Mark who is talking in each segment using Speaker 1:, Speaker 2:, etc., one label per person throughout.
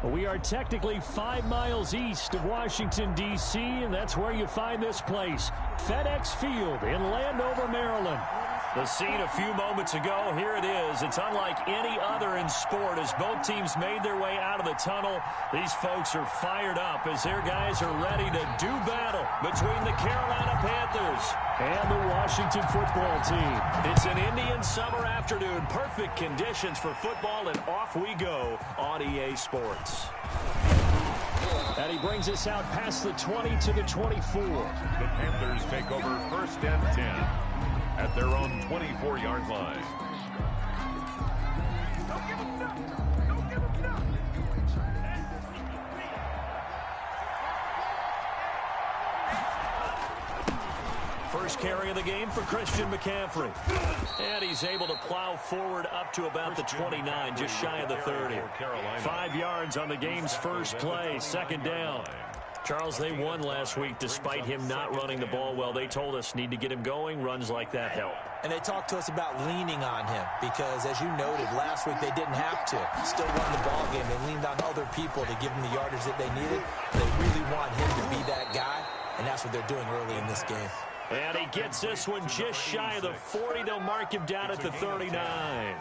Speaker 1: We are technically 5 miles east of Washington, D.C., and that's where you find this place, FedEx Field in Landover, Maryland. The scene a few moments ago, here it is. It's unlike any other in sport as both teams made their way out of the tunnel. These folks are fired up as their guys are ready to do battle between the Carolina Panthers and the Washington football team. It's an Indian summer afternoon. Perfect conditions for football, and off we go on EA Sports. And he brings us out past the 20 to the 24.
Speaker 2: The Panthers take over first and 10 at their own 24-yard line.
Speaker 1: First carry of the game for Christian McCaffrey. And he's able to plow forward up to about the 29, just shy of the 30. 5 yards on the game's first play, second down. Charles, they won last week despite him not running the ball well. They told us need to get him going. Runs like that help.
Speaker 3: And they talked to us about leaning on him because, as you noted, last week they didn't have to. Still won the ball game. They leaned on other people to give him the yardage that they needed. They really want him to be that guy, and that's what they're doing early in this game.
Speaker 1: And he gets this one just shy of the 40. They'll mark him down at the 39.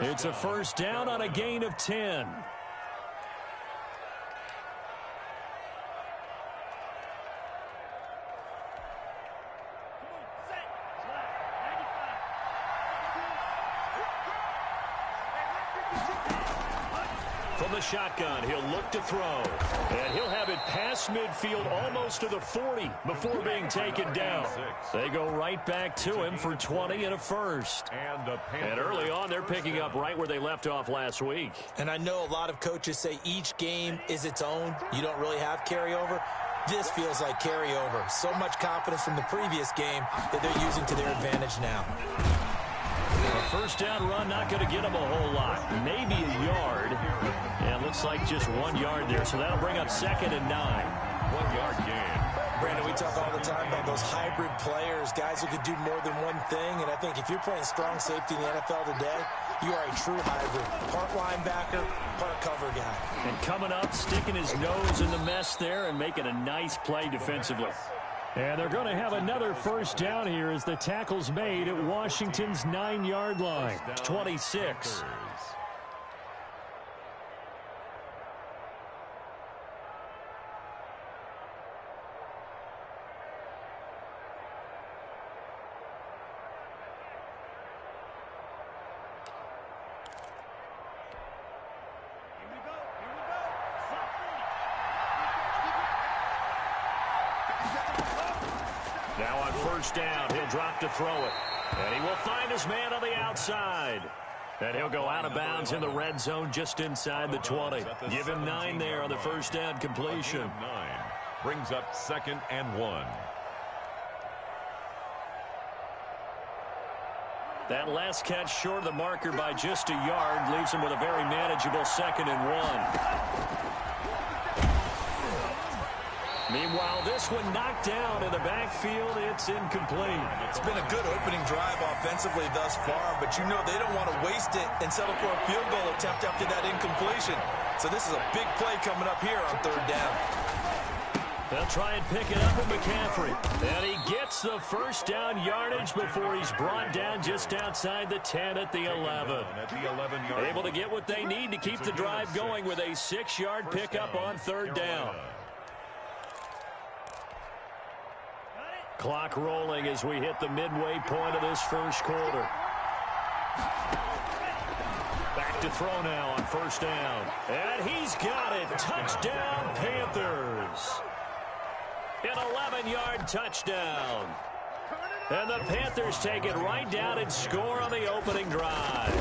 Speaker 1: It's a first down on a gain of 10. From the shotgun, he'll look to throw. And he'll have it past midfield almost to the 40 before being taken down. They go right back to him for 20 and a first. And early on, they're picking up right where they left off last week.
Speaker 3: And I know a lot of coaches say each game is its own. You don't really have carryover. This feels like carryover. So much confidence from the previous game that they're using to their advantage now.
Speaker 1: A first down run, not going to get him a whole lot. Maybe a yard. And looks like just 1 yard there. So that'll bring up second and 9.
Speaker 2: 1 yard gain.
Speaker 3: Brandon, we talk all the time about those hybrid players, guys who could do more than one thing. And I think if you're playing strong safety in the NFL today, you are a true hybrid. Part linebacker, part cover guy.
Speaker 1: And coming up, sticking his nose in the mess there and making a nice play defensively. And they're going to have another first down here as the tackle's made at Washington's 9-yard line. 26. Now on first down, he'll drop to throw it. And he will find his man on the outside. And he'll go out of bounds in the red zone just inside the 20. Give him 9 there on the first down completion.
Speaker 2: 9 brings up second and 1.
Speaker 1: That last catch short of the marker by just a yard leaves him with a very manageable second and 1. Meanwhile, this one knocked down in the backfield. It's incomplete.
Speaker 3: It's been a good opening drive offensively thus far, but you know they don't want to waste it and settle for a field goal attempt after that incompletion. So this is a big play coming up here on third down.
Speaker 1: They'll try and pick it up with McCaffrey. And he gets the first down yardage before he's brought down just outside the 10 at the 11. Able to get what they need to keep the drive going with a 6-yard pickup on third down. Clock rolling as we hit the midway point of this first quarter. Back to throw now on first down. And he's got it. Touchdown, Panthers. An 11-yard touchdown. And the Panthers take it right down and score on the opening drive.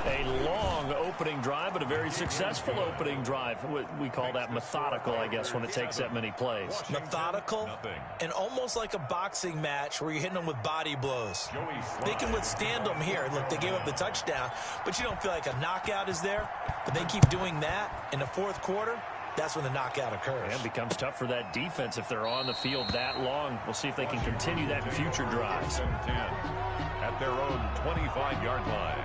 Speaker 1: A long opening drive, but a very successful opening drive. We call that methodical, I guess, when it takes that many plays.
Speaker 3: Methodical and almost like a boxing match where you're hitting them with body blows. They can withstand them here. Look, they gave up the touchdown, but you don't feel like a knockout is there. But they keep doing that in the fourth quarter. That's when the knockout occurs.
Speaker 1: And it becomes tough for that defense if they're on the field that long. We'll see if they can continue that in future drives.
Speaker 2: 10 at their own 25-yard line.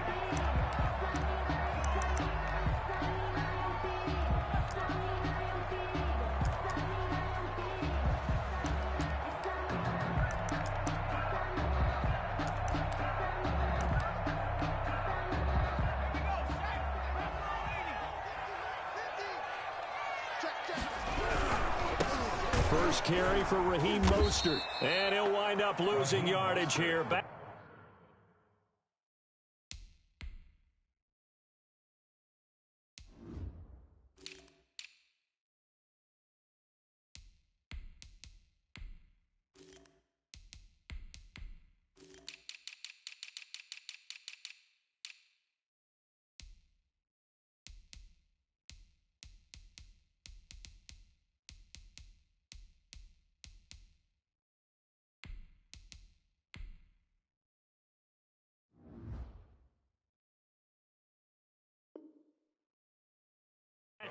Speaker 1: First carry for Raheem Mostert. And he'll wind up losing yardage here. Back.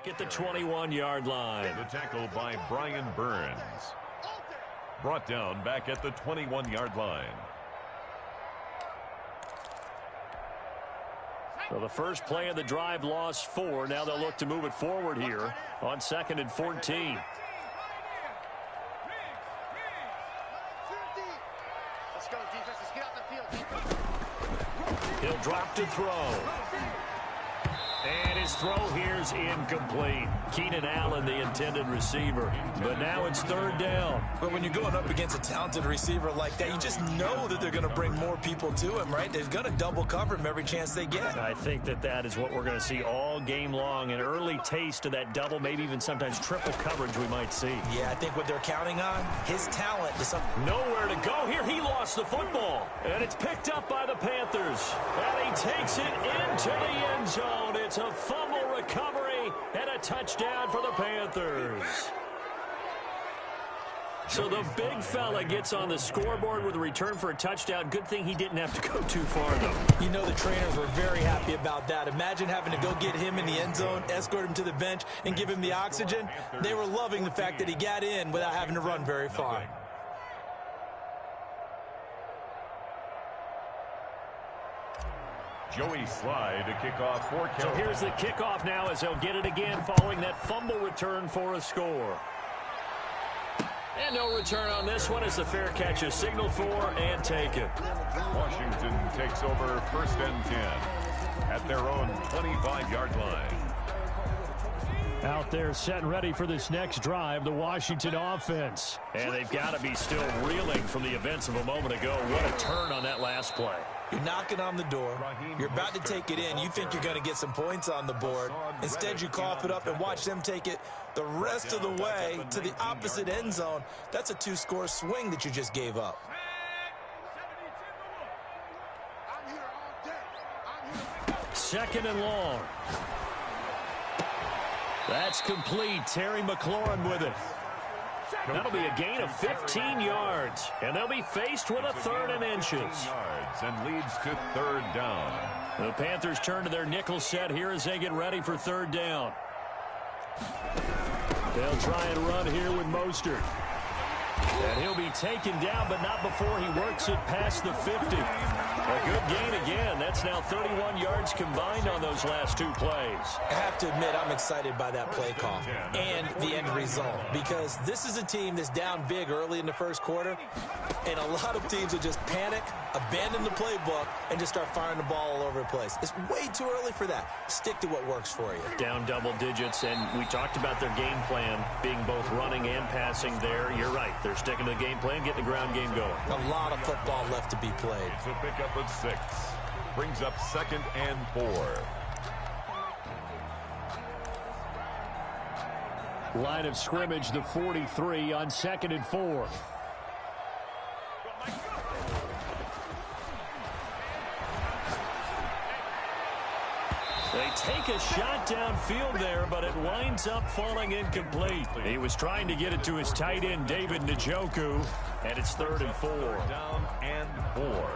Speaker 1: At the 21-yard line.
Speaker 2: The tackle by Brian Burns. Brought down back at the 21-yard line.
Speaker 1: So the first play of the drive lost 4. Now they'll look to move it forward here on 2nd and 14.
Speaker 4: Let's go, defense. Let's get out the field.
Speaker 1: He'll drop to throw. And his throw here's incomplete. Keenan Allen, the intended receiver. But now it's 3rd down.
Speaker 3: But when you're going up against a talented receiver like that, you just know that they're going to bring more people to him, right? They're going to double cover him every chance they get.
Speaker 1: I think that is what we're going to see all game long. An early taste of that double, maybe even sometimes triple coverage we might see.
Speaker 3: Yeah, I think what they're counting on, his talent is something.
Speaker 1: Nowhere to go here. He lost the football. And it's picked up by the Panthers. And he takes it into the end zone. It's a fumble recovery and a touchdown for the Panthers. So the big fella gets on the scoreboard with a return for a touchdown. Good thing he didn't have to go too far, though.
Speaker 3: You know the trainers were very happy about that. Imagine having to go get him in the end zone, escort him to the bench, and give him the oxygen. They were loving the fact that he got in without having to run very far.
Speaker 2: Joey Slye to kick off for Carolina.
Speaker 1: So here's the kickoff now as they'll get it again following that fumble return for a score. And no return on this one as the fair catch is signaled for and taken.
Speaker 2: Washington takes over 1st and 10 at their own 25-yard line.
Speaker 1: Out there set and ready for this next drive, the Washington offense. And they've got to be still reeling from the events of a moment ago. What a turn on that last play.
Speaker 3: You're knocking on the door. You're about to take it in. You think you're going to get some points on the board. Instead, you cough it up and watch them take it the rest of the way to the opposite end zone. That's a 2-score swing that you just gave up.
Speaker 1: Second and long. That's complete. Terry McLaurin with it. That'll be a gain of 15 yards. And they'll be faced with a 3rd and inches.
Speaker 2: And leads to 3rd down.
Speaker 1: The Panthers turn to their nickel set here as they get ready for 3rd down. They'll try and run here with Mostert. And he'll be taken down, but not before he works it past the 50. A good gain again. That's now 31 yards combined on those last 2 plays.
Speaker 3: I have to admit, I'm excited by that play call and the end result, because this is a team that's down big early in the first quarter, and a lot of teams will just panic, abandon the playbook, and just start firing the ball all over the place. It's way too early for that. Stick to what works for you.
Speaker 1: Down double digits, and we talked about their game plan being both running and passing there. You're right. They're sticking to the game plan, getting the ground game going.
Speaker 3: A lot of football left to be played.
Speaker 2: It's a pickup of 6. Brings up 2nd and 4.
Speaker 1: Line of scrimmage, the 43 on 2nd and 4. They take a shot downfield there, but it winds up falling incomplete. He was trying to get it to his tight end, David Njoku, and it's 3rd and 4.
Speaker 2: Down and 4.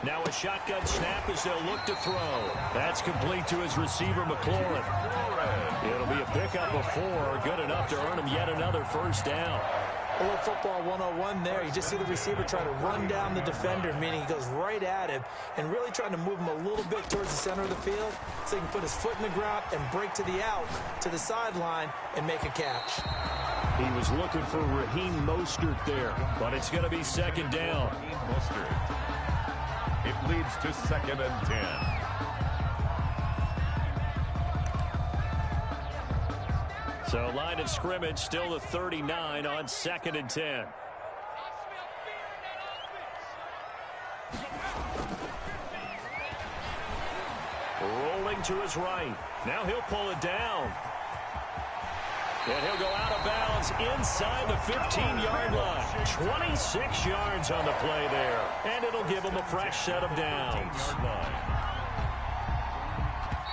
Speaker 1: Now a shotgun snap as they'll look to throw. That's complete to his receiver, McLaurin. It'll be a pickup of 4, good enough to earn him yet another 1st down.
Speaker 3: A little football 101 there. You just see the receiver try to run down the defender, meaning he goes right at him and really trying to move him a little bit towards the center of the field so he can put his foot in the ground and break to the out, to the sideline, and make a catch.
Speaker 1: He was looking for Raheem Mostert there, but it's going to be 2nd down.
Speaker 2: Mostert. It leads to 2nd and 10.
Speaker 1: So line of scrimmage still the 39 on 2nd and 10. Rolling to his right. Now he'll pull it down. And he'll go out of bounds inside the 15-yard line. 26 yards on the play there. And it'll give him a fresh set of downs.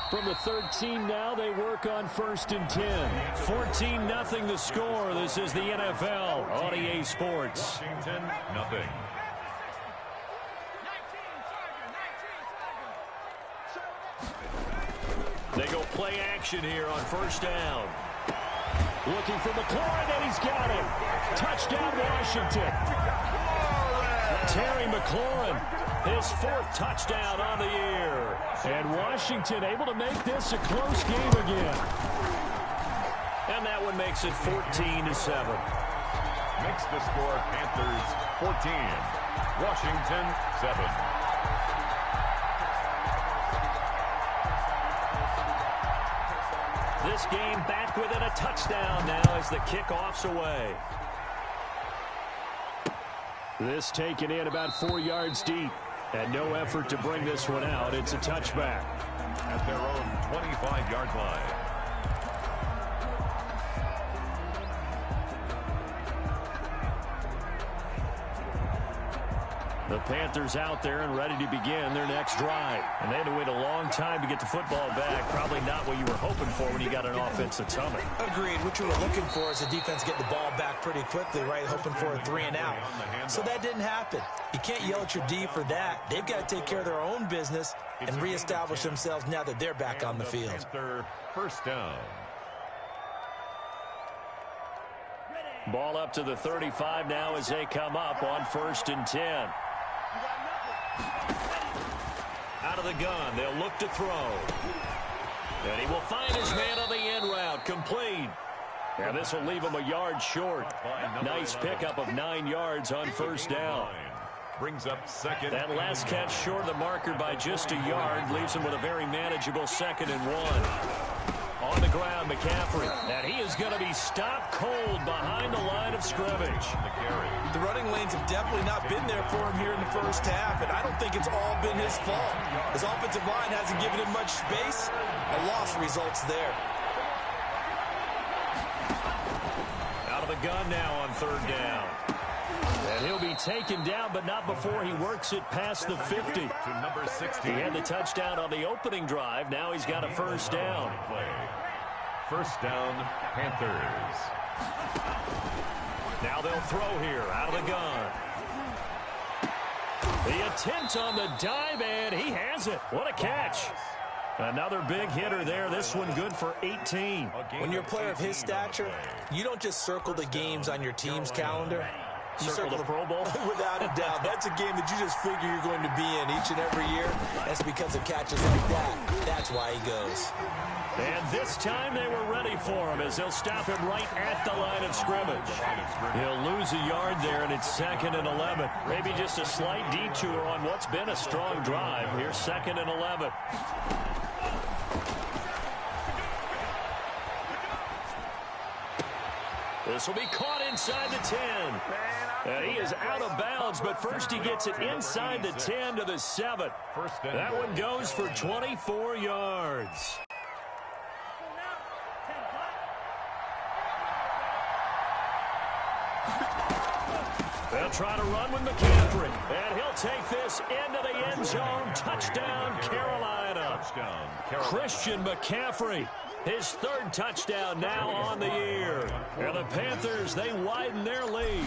Speaker 1: From the 13 now, they work on 1st and 10. 14-0 the score. This is the NFL on EA Sports.
Speaker 2: 10-0.
Speaker 1: They go play action here on 1st down. Looking for McLaurin, and he's got him. Touchdown, Washington. Terry McLaurin, his 4th touchdown on the year. And Washington able to make this a close game again. And that one makes it 14-7.
Speaker 2: Makes the score Panthers 14, Washington 7.
Speaker 1: This game back within a touchdown now as the kickoff's away. This taken in about 4 yards deep. And no effort to bring this one out. It's a touchback.
Speaker 2: At their own 25-yard line.
Speaker 1: The Panthers out there and ready to begin their next drive. And they had to wait a long time to get the football back. Probably not what you were hoping for when you got an offense that's humming.
Speaker 3: Agreed. What you were looking for is the defense get the ball back pretty quickly, right? Hoping for a 3 and out. So that didn't happen. You can't yell at your D for that. They've got to take care of their own business and reestablish themselves now that they're back on the field.
Speaker 2: First down.
Speaker 1: Ball up to the 35 now as they come up on 1st and 10. Out of the gun, they'll look to throw. And he will find his man on the end route, complete. And this will leave him a yard short. Nice pickup of 9 yards on 1st down.
Speaker 2: Brings up 2nd.
Speaker 1: That last catch short of the marker by just a yard leaves him with a very manageable 2nd and 1. On the ground, McCaffrey. And he is going to be stopped cold behind the line of scrimmage.
Speaker 3: The running lanes have definitely not been there for him here in the first half, and I don't think it's all been his fault. His offensive line hasn't given him much space. A loss results there.
Speaker 1: Out of the gun now on 3rd down. And he'll be taken down, but not before he works it past the 50.
Speaker 2: To number 60.
Speaker 1: He had the touchdown on the opening drive. Now he's got a 1st down.
Speaker 2: 1st down, Panthers.
Speaker 1: Now they'll throw here out of the gun. The attempt on the dive, and he has it. What a catch. Another big hitter there. This one good for 18.
Speaker 3: When you're a player of his stature, you don't just circle the games on your team's calendar. You circle
Speaker 1: the Pro Bowl?
Speaker 3: Without a doubt. That's a game that you just figure you're going to be in each and every year. That's because of catches like that. That's why he goes.
Speaker 1: And this time they were ready for him as they'll stop him right at the line of scrimmage. He'll lose a yard there, and it's 2nd and 11. Maybe just a slight detour on what's been a strong drive. Here's 2nd and 11. This will be caught inside the 10. And he is out of bounds, but first he gets it inside the 10 to the 7. That one goes for 24 yards. They'll try to run with McCaffrey. And he'll take this into the end zone. Touchdown, Carolina. Christian McCaffrey. His 3rd touchdown now on the year. And the Panthers, they widen their lead.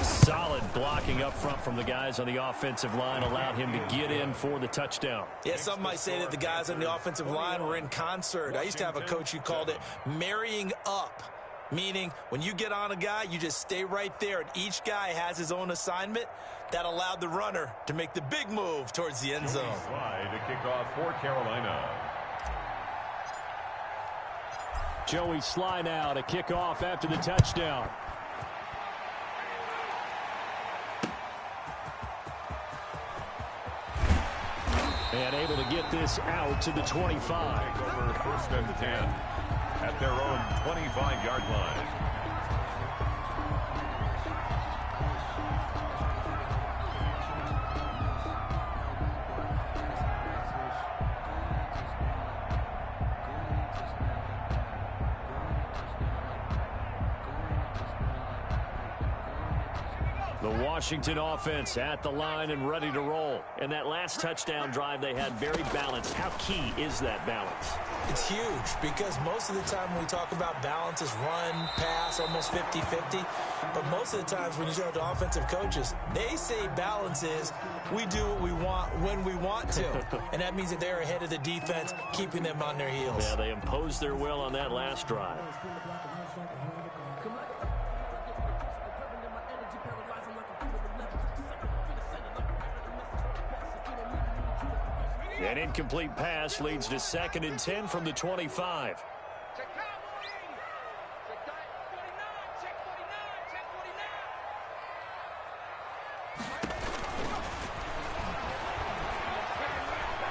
Speaker 1: Solid blocking up front from the guys on the offensive line allowed him to get in for the touchdown.
Speaker 3: Yeah, some might say that the guys on the offensive line were in concert. I used to have a coach who called it marrying up, meaning when you get on a guy, you just stay right there, and each guy has his own assignment. That allowed the runner to make the big move towards the end zone.
Speaker 2: Slide to kick off for Carolina.
Speaker 1: Joey Sly now to kick off after the touchdown. And able to get this out to the 25.
Speaker 2: Over 1st and 10 at their own 25-yard line.
Speaker 1: The Washington offense at the line and ready to roll. And that last touchdown drive they had very balanced. How key is that balance?
Speaker 3: It's huge because most of the time when we talk about balance is run, pass, almost 50-50. But most of the times when you talk to offensive coaches, they say balance is we do what we want when we want to. And that means that they're ahead of the defense, keeping them on their heels.
Speaker 1: Yeah, they imposed their will on that last drive. An incomplete pass leads to 2nd and 10 from the 25.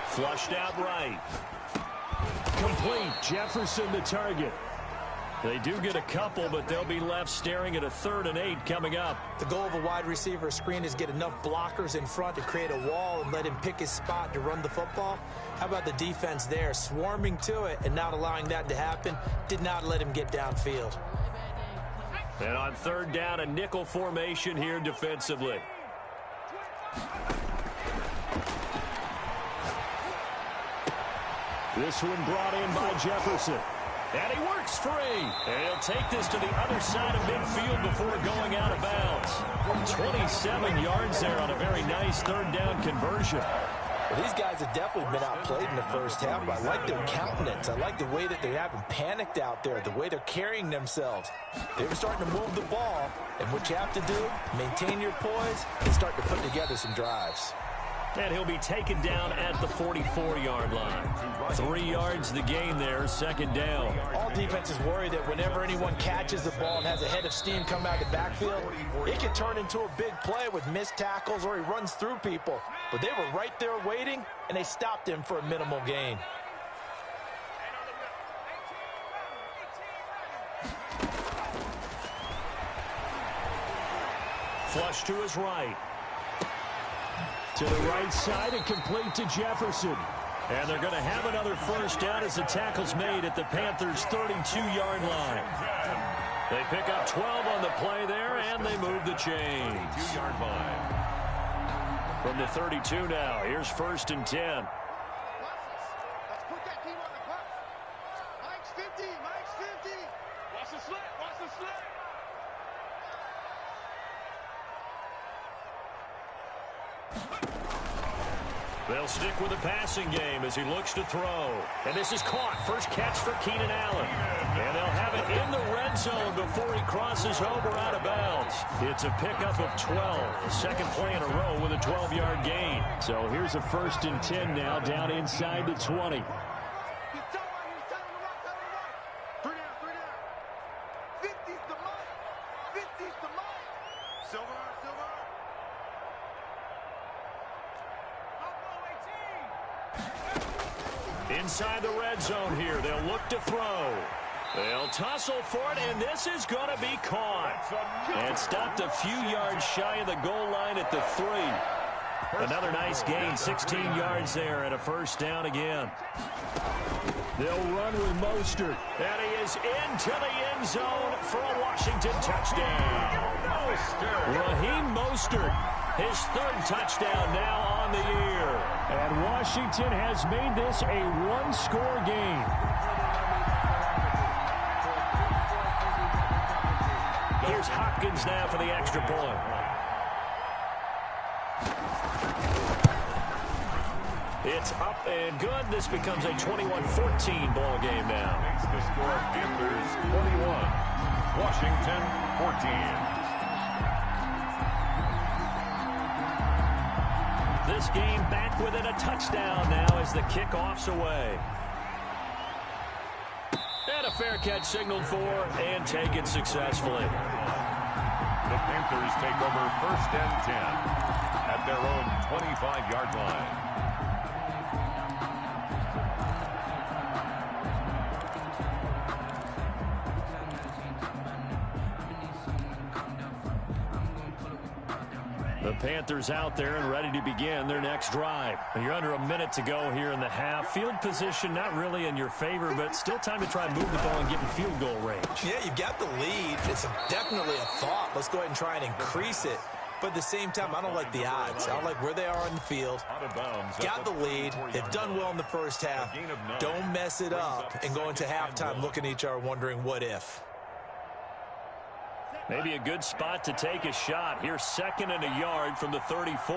Speaker 1: Flushed out right. Complete. Jefferson the target. They do get a couple, but they'll be left staring at a 3rd and 8 coming up.
Speaker 3: The goal of a wide receiver screen is get enough blockers in front to create a wall and let him pick his spot to run the football. How about the defense there, swarming to it and not allowing that to happen? Did not let him get downfield.
Speaker 1: And on 3rd down, a nickel formation here defensively. This one brought in by Jefferson. And he works free. And he'll take this to the other side of midfield before going out of bounds. 27 yards there on a very nice 3rd down conversion.
Speaker 3: Well, these guys have definitely been outplayed in the first half, but I like their countenance. I like the way that they haven't panicked out there, the way they're carrying themselves. They were starting to move the ball, and what you have to do, maintain your poise and start to put together some drives.
Speaker 1: And he'll be taken down at the 44-yard line. 3 yards the gain there, 2nd down.
Speaker 3: All defenses worry that whenever anyone catches the ball and has a head of steam come out of the backfield, it can turn into a big play with missed tackles or he runs through people. But they were right there waiting, and they stopped him for a minimal gain.
Speaker 1: Flush to his right. To the right side and complete to Jefferson. And they're going to have another 1st down as the tackle's made at the Panthers' 32-yard line. They pick up 12 on the play there, and they move the chains.
Speaker 2: 2-yard line.
Speaker 1: From the 32 now, here's 1st and 10.
Speaker 4: Let's put that team on the clock. Mike's 50. Mike's 50. Watch the slip. Watch the slip.
Speaker 1: They'll stick with the passing game as he looks to throw. And this is caught. First catch for Keenan Allen. And they'll have it in the red zone before he crosses over out of bounds. It's a pickup of 12. The 2nd play in a row with a 12-yard gain. So here's a 1st and 10 now down inside the 20. Inside the red zone here, they'll look to throw. They'll tussle for it, and this is going to be caught. And stopped a few yards shy of the goal line at the 3. Another nice gain, 16 yards there, and a 1st down again. They'll run with Mostert. And he is into the end zone for a Washington touchdown. Raheem Mostert, his 3rd touchdown now on the year. And Washington has made this a 1-score game. Here's Hopkins now for the extra point. It's up and good. This becomes a 21-14 ball game now.
Speaker 2: Makes the score Panthers 21, Washington 14.
Speaker 1: This game back within a touchdown now as the kickoff's away. And a fair catch signaled for and taken successfully.
Speaker 2: The Panthers take over 1st and 10 at their own 25-yard line.
Speaker 1: The Panthers out there and ready to begin their next drive. You're under a minute to go here in the half. Field position not really in your favor, but still time to try and move the ball and get in field goal range. Yeah, you've got the lead. It's definitely a thought. Let's go ahead and try and increase it. But at the same time, I don't like the odds. I don't like where they are on the field. Got the lead. They've done well in the first half. Don't mess it up and go into halftime looking at each other wondering what if. Maybe a good spot to take a shot. Here's 2nd and a yard from the 34.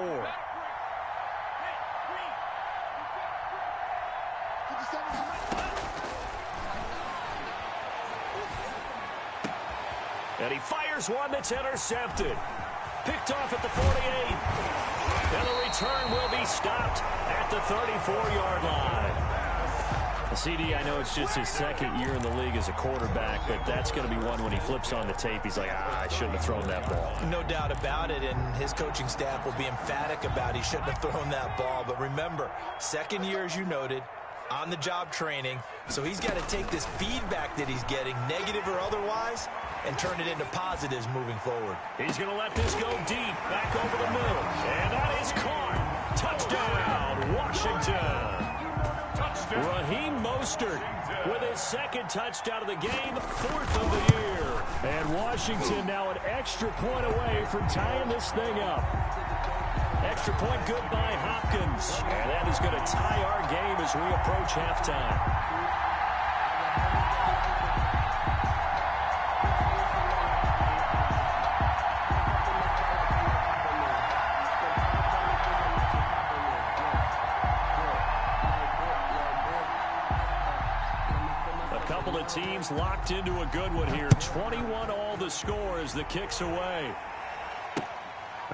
Speaker 1: And he fires one that's intercepted. Picked off at the 48. And the return will be stopped at the 34-yard line. CD, I know it's just his 2nd year in the league as a quarterback, but that's going to be one when he flips on the tape. He's like, I shouldn't have thrown that ball. No doubt about it, and his coaching staff will be emphatic about he shouldn't have thrown that ball. But remember, 2nd year, as you noted, on-the-job training, so he's got to take this feedback that he's getting, negative or otherwise, and turn it into positives moving forward. He's going to let this go deep, back over the middle, and that is caught. Touchdown, Washington. Raheem Mostert with his 2nd touchdown of the game, 4th of the year. And Washington now an extra point away from tying this thing up. Extra point good by Hopkins. And that is going to tie our game as we approach halftime. Couple of teams locked into a good one here. 21 all the score as the kick's away.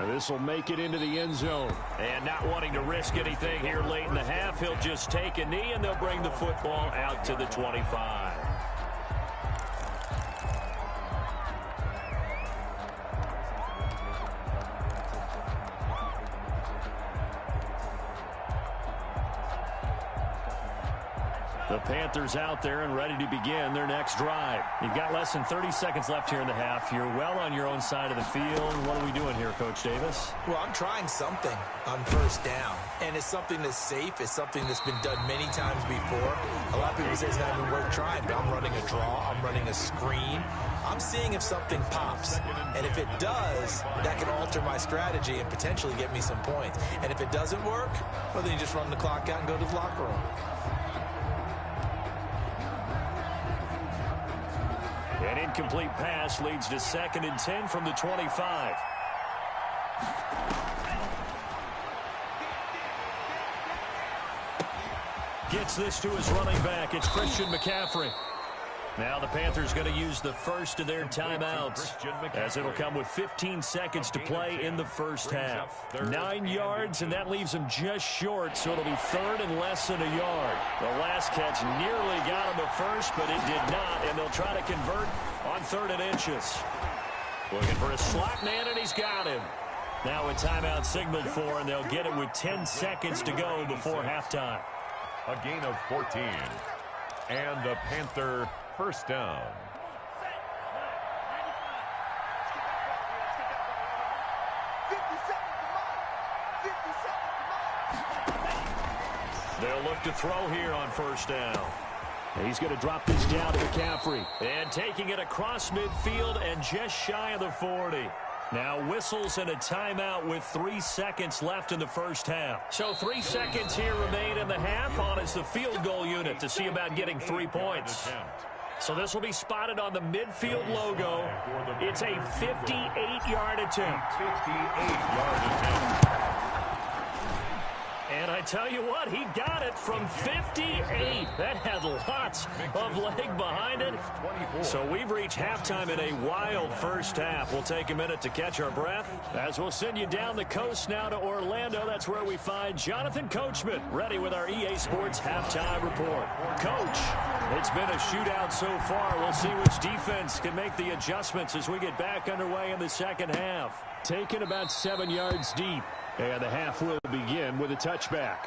Speaker 1: This will make it into the end zone. And not wanting to risk anything here late in the half, he'll just take a knee and they'll bring the football out to the 25. The Panthers out there and ready to begin their next drive. You've got less than 30 seconds left here in the half. You're well on your own side of the field. What are we doing here, Coach Davis? Well, I'm trying something on 1st down. And it's something that's safe. It's something that's been done many times before. A lot of people say it's not even worth trying, but I'm running a draw. I'm running a screen. I'm seeing if something pops. And if it does, that can alter my strategy and potentially get me some points. And if it doesn't work, well, then you just run the clock out and go to the locker room. An incomplete pass leads to 2nd and 10 from the 25. Gets this to his running back. It's Christian McCaffrey. Now the Panthers going to use the first of their timeouts as it'll come with 15 seconds to play in the first half. 9 yards, and that leaves him just short, so it'll be 3rd and less than a yard. The last catch nearly got him a first, but it did not, and they'll try to convert on 3rd and inches. Looking for a slot man, and he's got him. Now a timeout signaled for, and they'll get it with 10 seconds to go before halftime.
Speaker 2: A gain of 14, and the Panther first down.
Speaker 1: They'll look to throw here on 1st down. He's going to drop this down to McCaffrey. And taking it across midfield and just shy of the 40. Now whistles and a timeout with 3 seconds left in the first half. So 3 seconds here remain in the half. On is the field goal unit to see about getting 3 points. So this will be spotted on the midfield logo. It's a 58-yard attempt.
Speaker 2: 58-yard attempt.
Speaker 1: And I tell you what, he got it from 58. That had lots of leg behind it. So we've reached halftime in a wild first half. We'll take a minute to catch our breath as we'll send you down the coast now to Orlando. That's where we find Jonathan Coachman ready with our EA Sports halftime report. Coach, it's been a shootout so far. We'll see which defense can make the adjustments as we get back underway in the second half. Taken about 7 yards deep. And the half will begin with a touchback.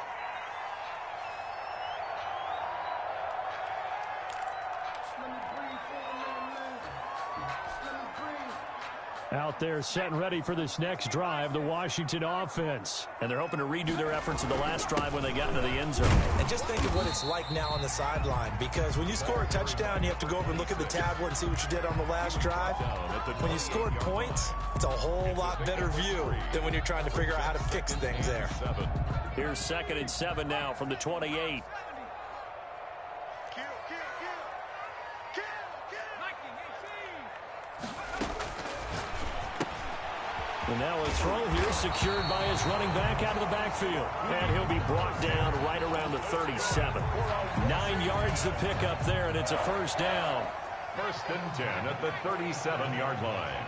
Speaker 1: Out there set and ready for this next drive, the Washington offense. And they're hoping to redo their efforts in the last drive when they got into the end zone.
Speaker 3: And just think of what it's like now on the sideline, because when you score a touchdown, you have to go over and look at the tablet and see what you did on the last drive. When you scored points, it's a whole lot better view than when you're trying to figure out how to fix things there.
Speaker 1: Here's 2nd and 7 now from the 28. And now a throw here secured by his running back out of the backfield. And he'll be brought down right around the 37. 9 yards to pick up there, and it's a first down.
Speaker 2: 1st and 10 at the 37-yard line.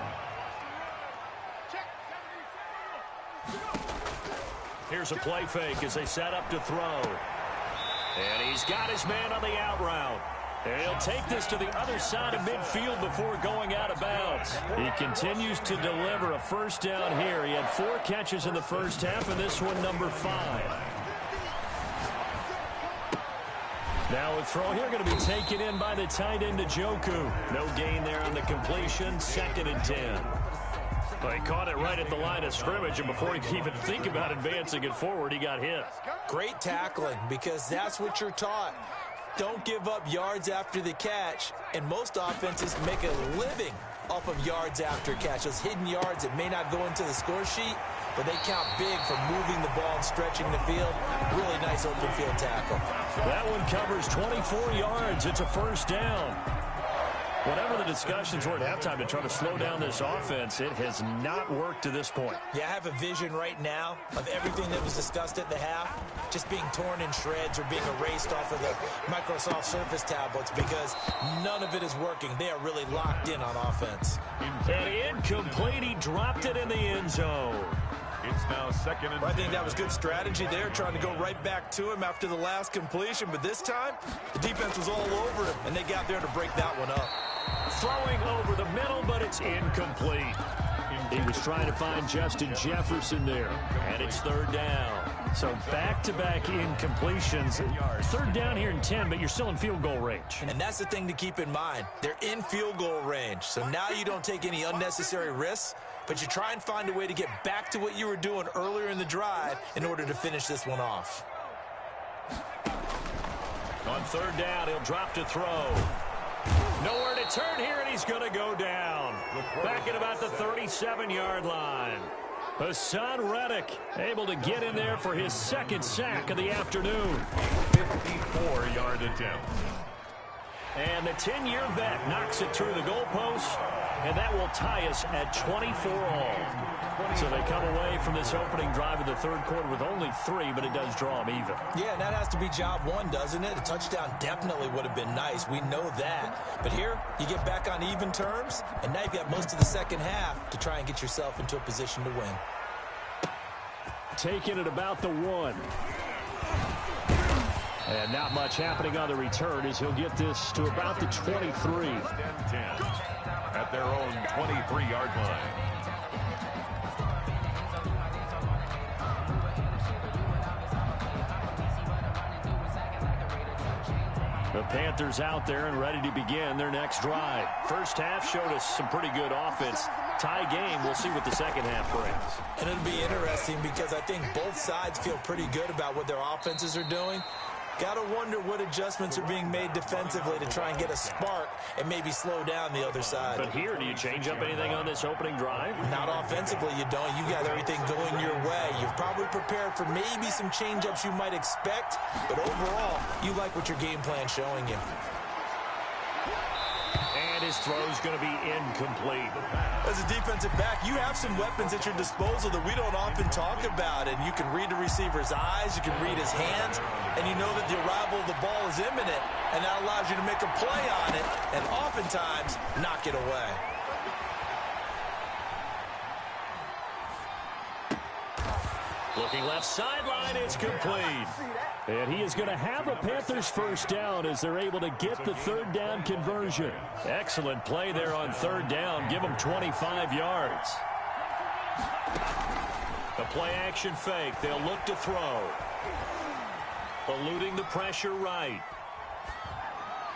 Speaker 1: Here's a play fake as they set up to throw. And he's got his man on the out route. And he'll take this to the other side of midfield before going out of bounds. He continues to deliver a first down here. He had 4 catches in the first half, and this one number 5. Now a throw here going to be taken in by the tight end, Njoku. No gain there on the completion. 2nd and 10. Well, he caught it right at the line of scrimmage, and before he could even think about advancing it forward, he got hit.
Speaker 3: Great tackling, because that's what you're taught. Don't give up yards after the catch, and most offenses make a living off of yards after catch. Those hidden yards that may not go into the score sheet, but they count big for moving the ball and stretching the field. Really nice open field tackle.
Speaker 1: That one covers 24 yards. It's a first down. Whatever the discussions were at halftime to try to slow down this offense, it has not worked to this point.
Speaker 3: Yeah, I have a vision right now of everything that was discussed at the half just being torn in shreds or being erased off of the Microsoft Surface tablets, because none of it is working. They are really locked in on offense.
Speaker 1: And incomplete. He dropped it in the end zone.
Speaker 2: It's now 2nd and 10.
Speaker 3: I think that was good strategy there, trying to go right back to him after the last completion. But this time, the defense was all over him, and they got there to break that one up.
Speaker 1: Throwing over the middle, but it's incomplete. He was trying to find Justin Jefferson there, and it's 3rd down. So back-to-back incompletions. 3rd down here in 10, but you're still in field goal range.
Speaker 3: And that's the thing to keep in mind. They're in field goal range, so now you don't take any unnecessary risks, but you try and find a way to get back to what you were doing earlier in the drive in order to finish this one off.
Speaker 1: On 3rd down, he'll drop to throw. Nowhere to turn here, and he's going to go down. Back at about the 37-yard line. Hassan Reddick able to get in there for his 2nd sack of the afternoon.
Speaker 2: 54-yard attempt.
Speaker 1: And the 10-year vet knocks it through the goalpost, and that will tie us at 24 all. So they come away from this opening drive of the 3rd quarter with only 3, but it does draw them even.
Speaker 3: Yeah, and that has to be job 1, doesn't it? A touchdown definitely would have been nice. We know that. But here, you get back on even terms, and now you've got most of the second half to try and get yourself into a position to win.
Speaker 1: Taking it about the 1. And not much happening on the return as he'll get this to about the 23.
Speaker 2: 10 at their own 23-yard line.
Speaker 1: The Panthers out there and ready to begin their next drive. First half showed us some pretty good offense. Tie game, we'll see what the second half brings.
Speaker 3: And it'll be interesting because I think both sides feel pretty good about what their offenses are doing. Got to wonder what adjustments are being made defensively to try and get a spark and maybe slow down the other side.
Speaker 1: But here, do you change up anything on this opening drive?
Speaker 3: Not offensively, you don't. You got everything going your way. You've probably prepared for maybe some change-ups you might expect, but overall, you like what your game plan's showing you.
Speaker 1: And his throw's going to be incomplete.
Speaker 3: As a defensive back, you have some weapons at your disposal that we don't often talk about, and you can read the receiver's eyes, you can read his hands, and you know that the arrival of the ball is imminent, and that allows you to make a play on it and oftentimes knock it away.
Speaker 1: Looking left sideline, it's complete. And he is going to have a Panthers first down as they're able to get the 3rd down conversion. Excellent play there on 3rd down. Give them 25 yards. The play action fake. They'll look to throw. Eluding the pressure right.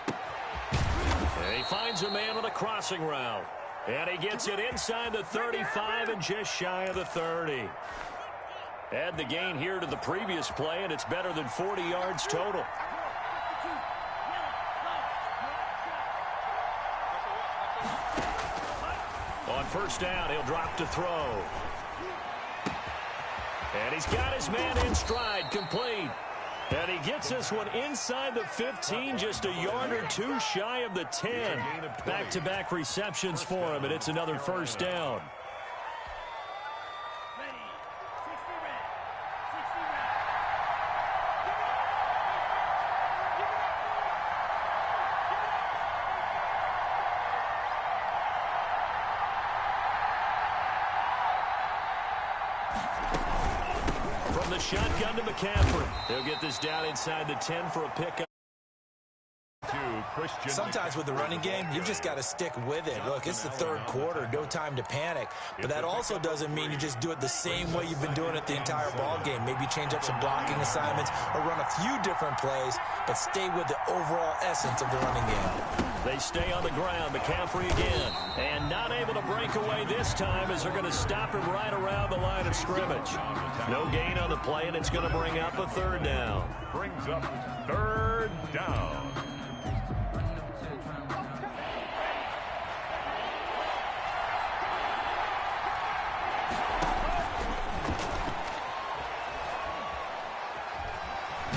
Speaker 1: And he finds a man on a crossing route. And he gets it inside the 35 and just shy of the 30. Add the gain here to the previous play, and it's better than 40 yards total. On first down, he'll drop to throw. And he's got his man in stride, complete. And he gets this one inside the 15, just a yard or two shy of the 10. Back-to-back receptions for him, and it's another first down. From the shotgun to McCaffrey. He'll get this down inside the 10 for a pickup.
Speaker 3: Sometimes with the running game, you've just got to stick with it. Look, it's the third quarter, no time to panic. But that also doesn't mean you just do it the same way you've been doing it the entire ball game. Maybe change up some blocking assignments or run a few different plays, but stay with the overall essence of the running game.
Speaker 1: They stay on the ground. McCaffrey again. And not able to break away this time as they're going to stop him right around the line of scrimmage. No gain on the play, and it's going to bring up a third down.
Speaker 2: Brings up third down.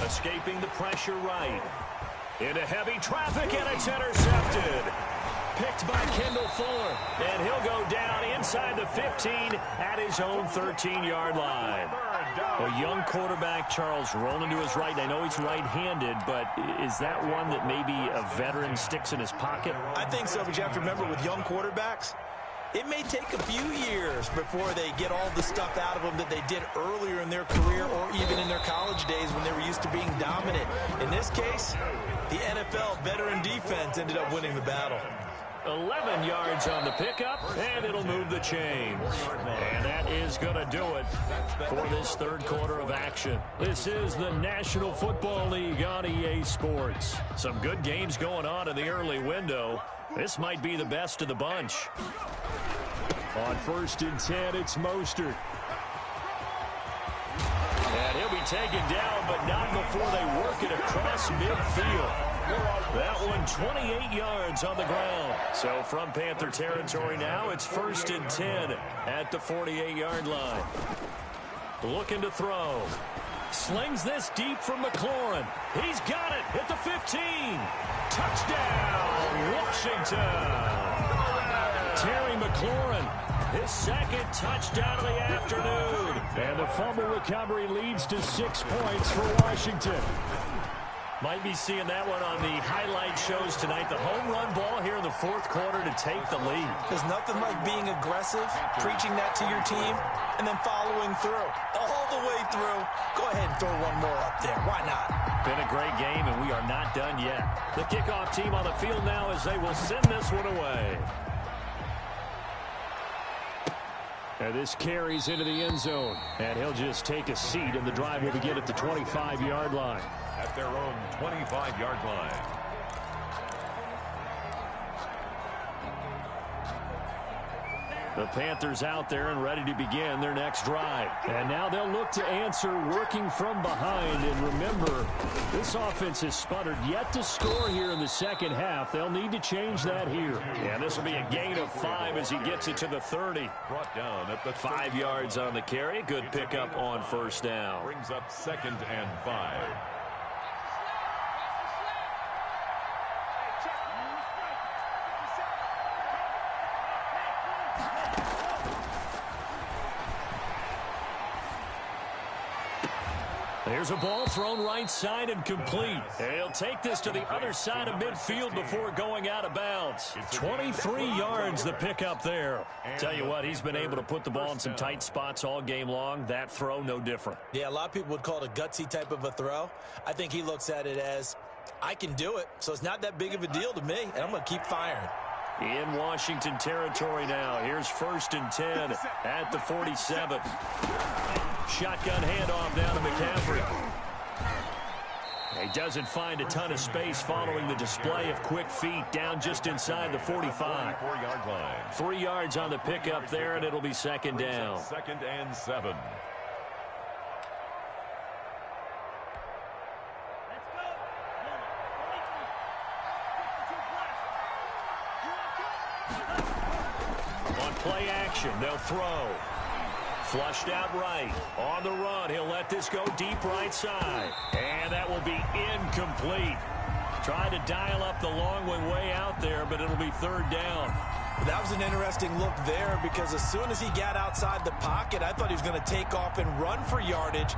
Speaker 1: Escaping the pressure right. Into heavy traffic, and it's intercepted. Picked by Kendall Fuller, and he'll go down inside the 15 at his own 13-yard line. A young quarterback, Charles, rolling to his right. I know he's right-handed, but is that one that maybe a veteran sticks in his pocket?
Speaker 3: I think so, but you have to remember with young quarterbacks, it may take a few years before they get all the stuff out of them that they did earlier in their career or even in their college days when they were used to being dominant. In this case, the NFL veteran defense ended up winning the battle.
Speaker 1: 11 yards on the pickup, and it'll move the chains. And that is going to do it for this third quarter of action. This is the National Football League on EA Sports. Some good games going on in the early window. This might be the best of the bunch. On first and 10, it's Mostert. And he'll be taken down, but not before they work it across midfield. That one 28 yards on the ground. So from Panther territory now, it's first and 10 at the 48-yard line. Looking to throw. Slings this deep from McLaurin. He's got it at the 15. Touchdown, Washington. Terry McLaurin, his second touchdown of the afternoon. And the fumble recovery leads to 6 points for Washington. Might be seeing that one on the highlight shows tonight. The home run ball here in the fourth quarter to take the lead.
Speaker 3: There's nothing like being aggressive, preaching that to your team, and then following through. All the way through. Go ahead and throw one more up there. Why not?
Speaker 1: Been a great game, and we are not done yet. The kickoff team on the field now as they will send this one away. And this carries into the end zone. And he'll just take a seat, and the drive will begin at the 25-yard line.
Speaker 2: At their own 25-yard line.
Speaker 1: The Panthers out there and ready to begin their next drive. And now they'll look to answer working from behind. And remember, this offense has sputtered yet to score here in the second half. They'll need to change that here. And this will be a gain of 5 as he gets it to the 30.
Speaker 2: Brought down at the
Speaker 1: 5 yards on the carry. Good pickup on first down.
Speaker 2: Brings up 2nd and 5.
Speaker 1: There's a ball thrown right side and complete. And he'll take this to the other side of midfield before going out of bounds. 23 yards the pickup there. Tell you what, he's been able to put the ball in some tight spots all game long. That throw, no different.
Speaker 3: Yeah, a lot of people would call it a gutsy type of a throw. I think he looks at it as, I can do it, so it's not that big of a deal to me, and I'm going to keep firing.
Speaker 1: In Washington territory now. Here's first and 10 at the 47. Shotgun handoff down to McCaffrey. He doesn't find a ton of space following the display of quick feet down just inside the 45.
Speaker 2: 44-yard line.
Speaker 1: 3 yards on the pickup there, and it'll be second down.
Speaker 2: 2nd and 7.
Speaker 1: On play action, they'll throw. Flushed out right. On the run, he'll let this go deep right side. And that will be incomplete. Trying to dial up the long way out there, but it'll be 3rd down.
Speaker 3: That was an interesting look there because as soon as he got outside the pocket, I thought he was going to take off and run for yardage.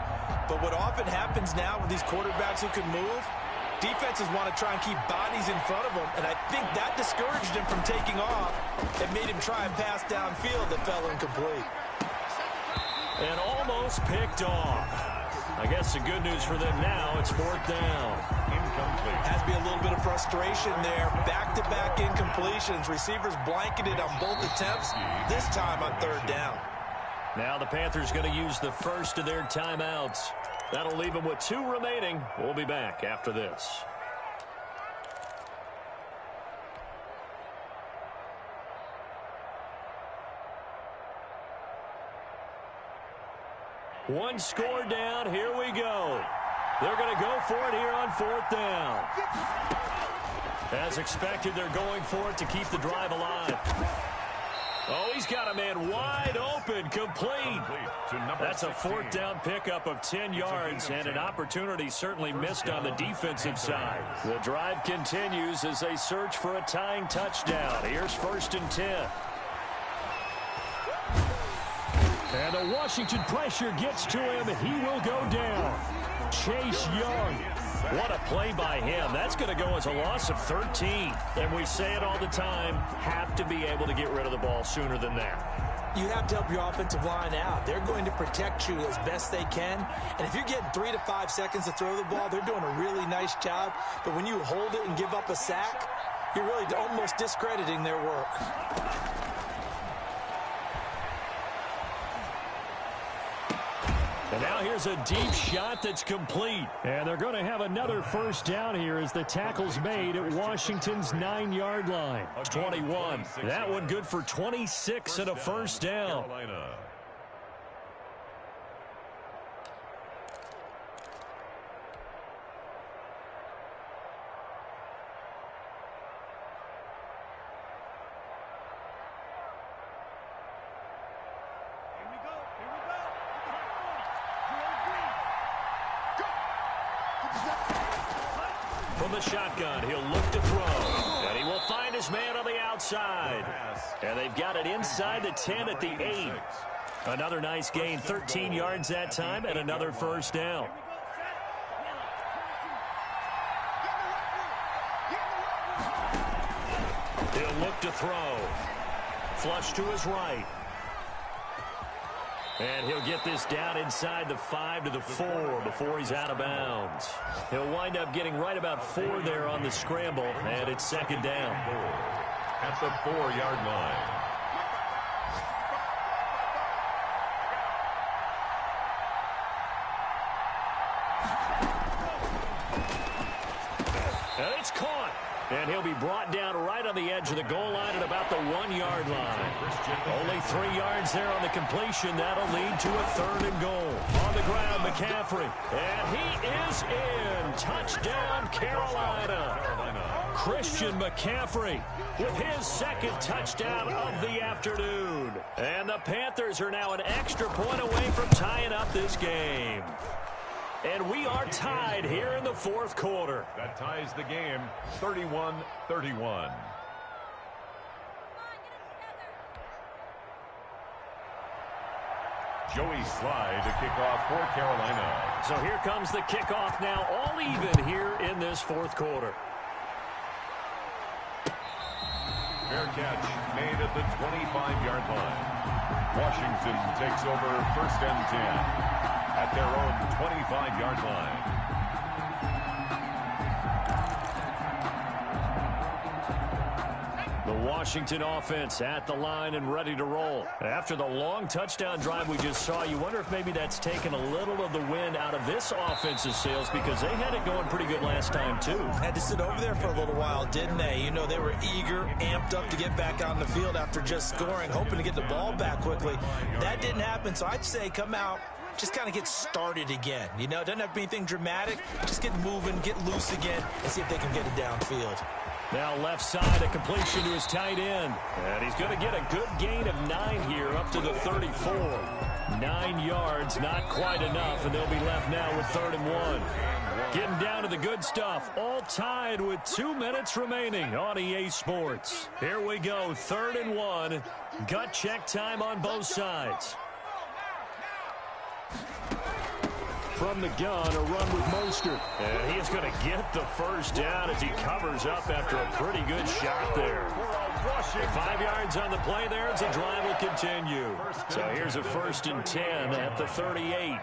Speaker 3: But what often happens now with these quarterbacks who can move, defenses want to try and keep bodies in front of them, and I think that discouraged him from taking off and made him try and pass downfield that fell incomplete.
Speaker 1: And almost picked off. I guess the good news for them now, it's 4th down.
Speaker 2: Incomplete.
Speaker 3: Has to be a little bit of frustration there. Back-to-back incompletions. Receivers blanketed on both attempts, this time on 3rd down.
Speaker 1: Now the Panthers going to use the first of their timeouts. That'll leave them with 2 remaining. We'll be back after this. One score down. Here we go. They're going to go for it here on 4th down. As expected, they're going for it to keep the drive alive. Oh, he's got a man wide open, complete. That's a 4th down pickup of 10 yards and an opportunity certainly missed on the defensive side. The drive continues as they search for a tying touchdown. Here's 1st and 10. And the Washington pressure gets to him. He will go down. Chase Young. What a play by him. That's going to go as a loss of 13. And we say it all the time, have to be able to get rid of the ball sooner than that.
Speaker 3: You have to help your offensive line out. They're going to protect you as best they can. And if you're getting 3 to 5 seconds to throw the ball, they're doing a really nice job. But when you hold it and give up a sack, you're really almost discrediting their work.
Speaker 1: And now here's a deep shot that's complete. And they're going to have another 1st down here as the tackle's made at Washington's 9-yard line. 21. That one good for 26 and a 1st down. From the shotgun, he'll look to throw. And he will find his man on the outside. And they've got it inside the 10 at the 8. Another nice gain, 13 yards that time, and another 1st down. He'll look to throw. Flush to his right. And he'll get this down inside the 5 to the 4 before he's out of bounds. He'll wind up getting right about 4 there on the scramble, and it's 2nd down.
Speaker 2: At the 4-yard line.
Speaker 1: And it's caught. And he'll be brought down right on the edge of the goal line at about the 1-yard line. Only 3 yards there on the completion. That'll lead to a 3rd and goal. On the ground, McCaffrey. And he is in. Touchdown, Carolina. Christian McCaffrey with his 2nd touchdown of the afternoon. And the Panthers are now an extra point away from tying up this game. And we are tied here in the 4th quarter.
Speaker 2: That ties the game, 31-31. Joey Slye to kick off for Carolina.
Speaker 1: So here comes the kickoff now, all even here in this 4th quarter.
Speaker 2: Fair catch made at the 25-yard line. Washington takes over 1st and 10 at their own 25-yard line.
Speaker 1: The Washington offense at the line and ready to roll. After the long touchdown drive we just saw, you wonder if maybe that's taken a little of the wind out of this offense's sails because they had it going pretty good last time too.
Speaker 3: Had to sit over there for a little while, didn't they? You know, they were eager, amped up to get back on the field after just scoring, hoping to get the ball back quickly. That didn't happen, so I'd say come out, just kind of get started again. You know, it doesn't have to be anything dramatic. Just get moving, get loose again, and see if they can get it downfield.
Speaker 1: Now left side, a completion to his tight end. And he's going to get a good gain of 9 here up to the 34. 9 yards, not quite enough, and they'll be left now with 3rd and 1. Getting down to the good stuff, all tied with 2 minutes remaining on EA Sports. Here we go, 3rd and 1. Gut check time on both sides. From the gun, a run with Mostert. And he's going to get the first down as he covers up after a pretty good shot there. 5 yards on the play there as the drive will continue. So here's a 1st and 10 at the 38.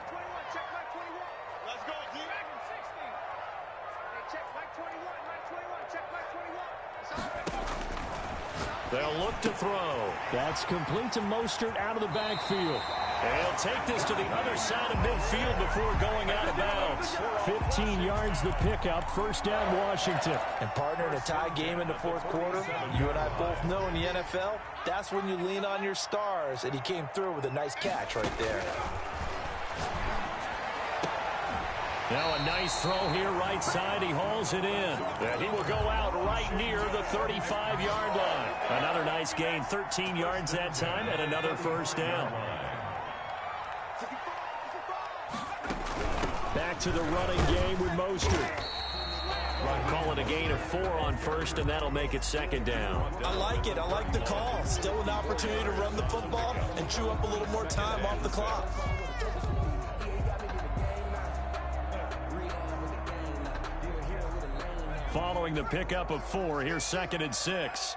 Speaker 1: They'll look to throw. That's complete to Mostert out of the backfield. And he'll take this to the other side of midfield before going out of bounds. 15 yards the pickup. 1st down, Washington.
Speaker 3: And partner, in a tie game in the 4th quarter, you and I both know in the NFL, that's when you lean on your stars. And he came through with a nice catch right there.
Speaker 1: Now a nice throw here right side. He hauls it in. And he will go out right near the 35-yard line. Another nice gain. 13 yards that time and another 1st down. Back to the running game with Mostert. Call it a gain of 4 on 1st, and that'll make it 2nd down.
Speaker 3: I like it. I like the call. Still an opportunity to run the football and chew up a little more time off the clock.
Speaker 1: Following the pickup of 4, here's 2nd and 6.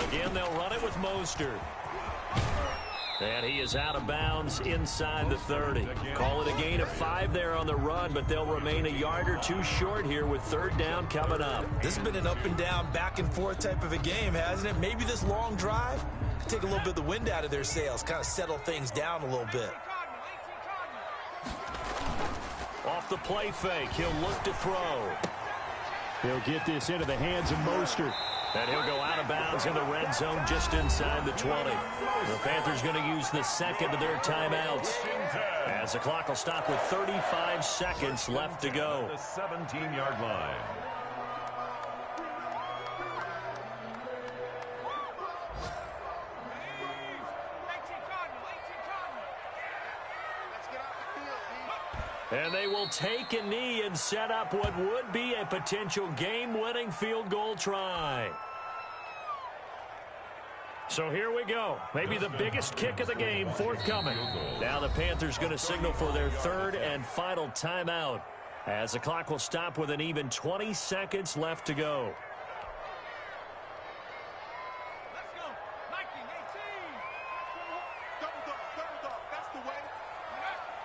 Speaker 1: Again, they'll run it with Mostert. And he is out of bounds inside the 30. Call it a gain of 5 there on the run, but they'll remain a yard or 2 short here with 3rd down coming up.
Speaker 3: This has been an up and down, back and forth type of a game, hasn't it? Maybe this long drive could take a little bit of the wind out of their sails, kind of settle things down a little bit.
Speaker 1: Off the play fake, he'll look to throw. He'll get this into the hands of Mostert. And he'll go out of bounds in the red zone just inside the 20. The Panthers going to use the 2nd of their timeouts. As the clock will stop with 35 seconds left to go.
Speaker 2: The 17-yard line.
Speaker 1: And they will take a knee and set up what would be a potential game-winning field goal try. So here we go. Maybe the biggest kick of the game forthcoming. Now the Panthers going to signal for their 3rd and final timeout as the clock will stop with an even 20 seconds left to go.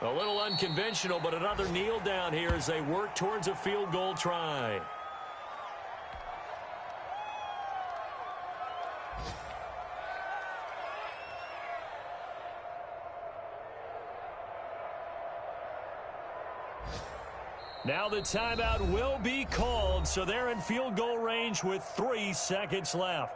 Speaker 1: A little unconventional, but another kneel down here as they work towards a field goal try. Now the timeout will be called, so they're in field goal range with 3 seconds left.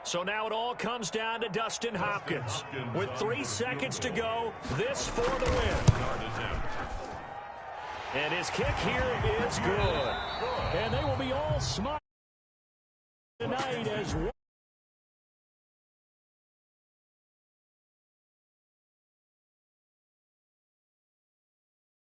Speaker 1: So now it all comes down to Dustin Hopkins. With 3 seconds to go, this for the win. And his kick here is good. And they will be all smart tonight as well.